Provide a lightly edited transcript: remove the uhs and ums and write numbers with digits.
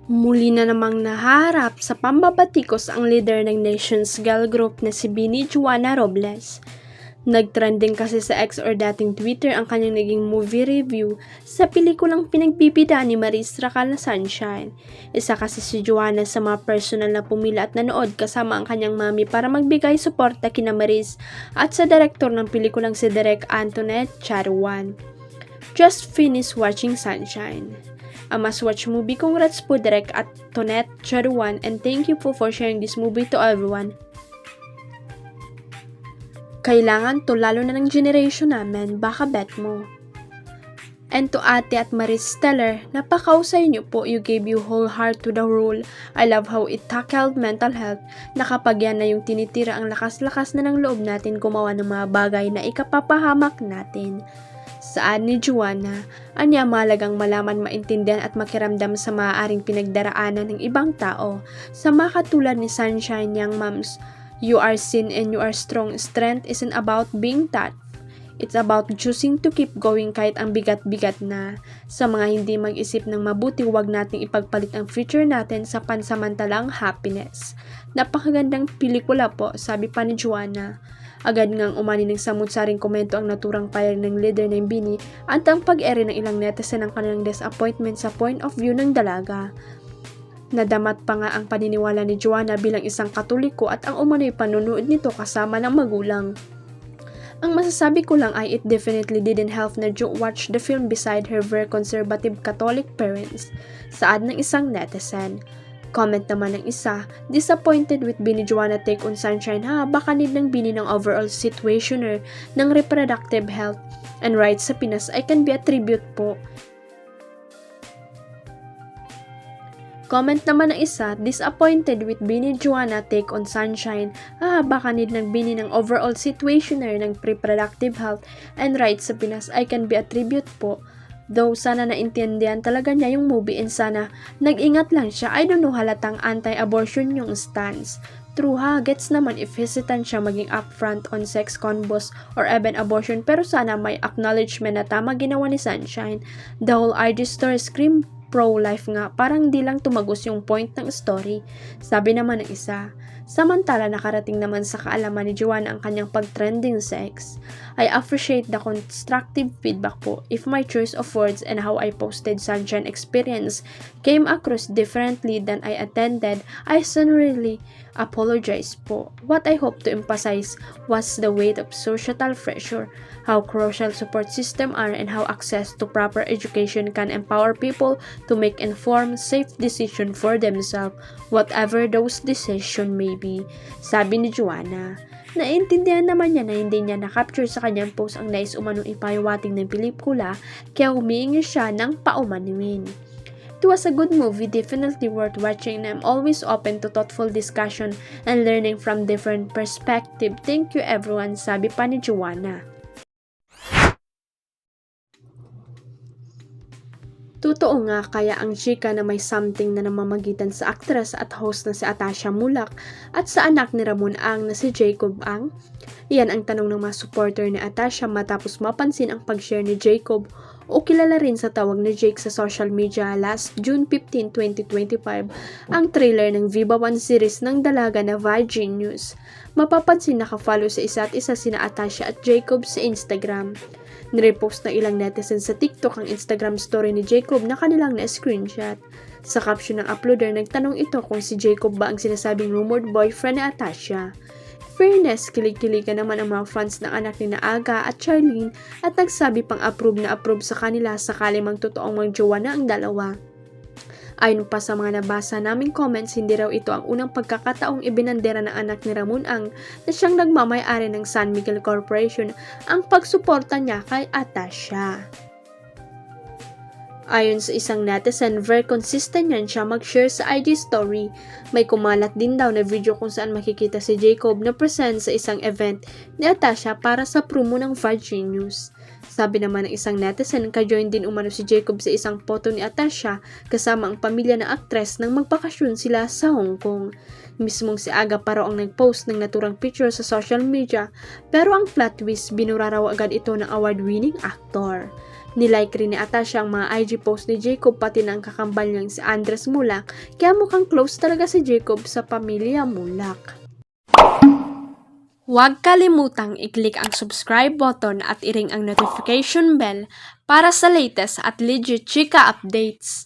Muli na namang naharap sa pambabatikos ang leader ng Nations Girl Group na si Bini Juana Robles. Nagtrending kasi sa X or dating Twitter ang kanyang naging movie review sa pelikulang pinagbibida ni Maris Racal na Sunshine. Isa kasi si Juana sa mga personal na pumila at nanood kasama ang kanyang mami para magbigay suporta kina Maris at sa direktor ng pelikulang si Direk Antoinette Charuan. Just finished watching Sunshine. A must-watch movie. Congrats po Direk Antoinette Charuan and thank you po for sharing this movie to everyone. Kailangan to lalo na ng generation namin, baka bet mo. And to Ate at Maris Stellar, napakausay niyo po, you gave your whole heart to the role. I love how it tackled mental health, na kapag yan na yung tinitira ang lakas-lakas na ng loob natin gumawa ng mga bagay na ikapapahamak natin. Saan ni Juana, anya malagang malaman, maintindihan at makiramdam sa maaaring pinagdaraanan ng ibang tao. Sa makatulad ni Sunshine Young Moms, you are seen and you are strong. Strength isn't about being tough. It's about choosing to keep going kahit ang bigat-bigat na. Sa mga hindi mag-isip ng mabuti, huwag nating ipagpalit ang future natin sa pansamantalang happiness. Napakagandang pelikula po, sabi pa ni Juana. Agad ngang umani ng samut-saring komento ang naturang payag ng leader ng Bini at ang pag-ere ng ilang netizen ng kanilang disappointment sa point of view ng dalaga. Nadamat pa nga ang paniniwala ni Juana bilang isang Katoliko at ang umano'y panunood nito kasama ng magulang. Ang masasabi ko lang ay it definitely didn't help na Ju watch the film beside her very conservative Catholic parents, saad ng isang netizen. Comment naman ng isa, disappointed with Bini Juana take on Sunshine. Baka need ng Bini ng overall situationer ng reproductive health and rights sa Pinas ay can be a tribute po. Comment naman ng isa, disappointed with Bini Juana take on Sunshine. Baka need ng Bini ng overall situationer ng reproductive health and rights sa Pinas ay can be a tribute po. Though sana naintindihan talaga niya yung movie and sana nag-ingat lang siya. I don't know, halatang anti-abortion yung stance. True gets naman if hesitant siya maging upfront on sex combos or even abortion, pero sana may acknowledgement na tama ginawa ni Sunshine. The whole IG story scream pro-life nga, parang di lang tumagos yung point ng story, sabi naman ng isa. Samantala nakarating naman sa kaalaman ni Juana ang kanyang pag-trending sa X. I appreciate the constructive feedback po. If my choice of words and how I posted Sunshine experience came across differently than I intended, I sincerely apologize po. What I hope to emphasize was the weight of societal pressure, how crucial support system are, and how access to proper education can empower people to make informed, safe decision for themselves, whatever those decision may be, sabi ni Juana. Naintindihan naman niya na hindi niya na-capture sa kanyang post ang nais umanong ipahiwating ng pelikula, kaya humihingi siya ng paumanuin. It was a good movie, definitely worth watching, and I'm always open to thoughtful discussion and learning from different perspective. Thank you everyone, sabi pa ni Juana. Totoo nga, kaya ang chika na may something na namamagitan sa actress at host na si Atasha Mulak at sa anak ni Ramon Ang na si Jacob Ang? Iyan ang tanong ng mga supporter ni Atasha matapos mapansin ang pag-share ni Jacob o kilala rin sa tawag ni Jake sa social media last June 15, 2025 ang trailer ng Viva One series ng dalaga na Virgin News. Mapapansin nakafollow sa isa't isa sina Atasha at Jacob sa Instagram. Nirepost ng ilang netizens sa TikTok ang Instagram story ni Jacob na kanilang na-screenshot. Sa caption ng uploader, nagtanong ito kung si Jacob ba ang sinasabing rumored boyfriend ni Atasha. Fairness, kilig-kiligan naman ang mga fans ng anak ni Aga at Charlene at nagsabi pang approve sa kanila sakali mang totoong magjowa na ang dalawa. Ayon pa sa mga nabasa naming comments, hindi raw ito ang unang pagkakataong ibinandera ng anak ni Ramon Ang na siyang nagmamay-ari ng San Miguel Corporation ang pagsuporta niya kay Atasha. Ayon sa isang netizen, very consistent yan siya mag-share sa IG story. May kumalat din daw na video kung saan makikita si Jacob na present sa isang event ni Atasha para sa promo ng Virgin News. Sabi naman ng isang netizen, ka-join din umano si Jacob sa isang photo ni Atasha kasama ang pamilya ng aktres nang magbakasyon sila sa Hong Kong. Mismong si Aga pa raw ang nag-post ng naturang picture sa social media, pero ang plot twist, binura raw agad ito ng award-winning actor. Nilike rin ni Atasha ang mga IG post ni Jacob pati na ang kakambal niyang si Andres Mulak, kaya mukhang close talaga si Jacob sa pamilya Mulak. Huwag kalimutang i-click ang subscribe button at i-ring ang notification bell para sa latest at legit chika updates.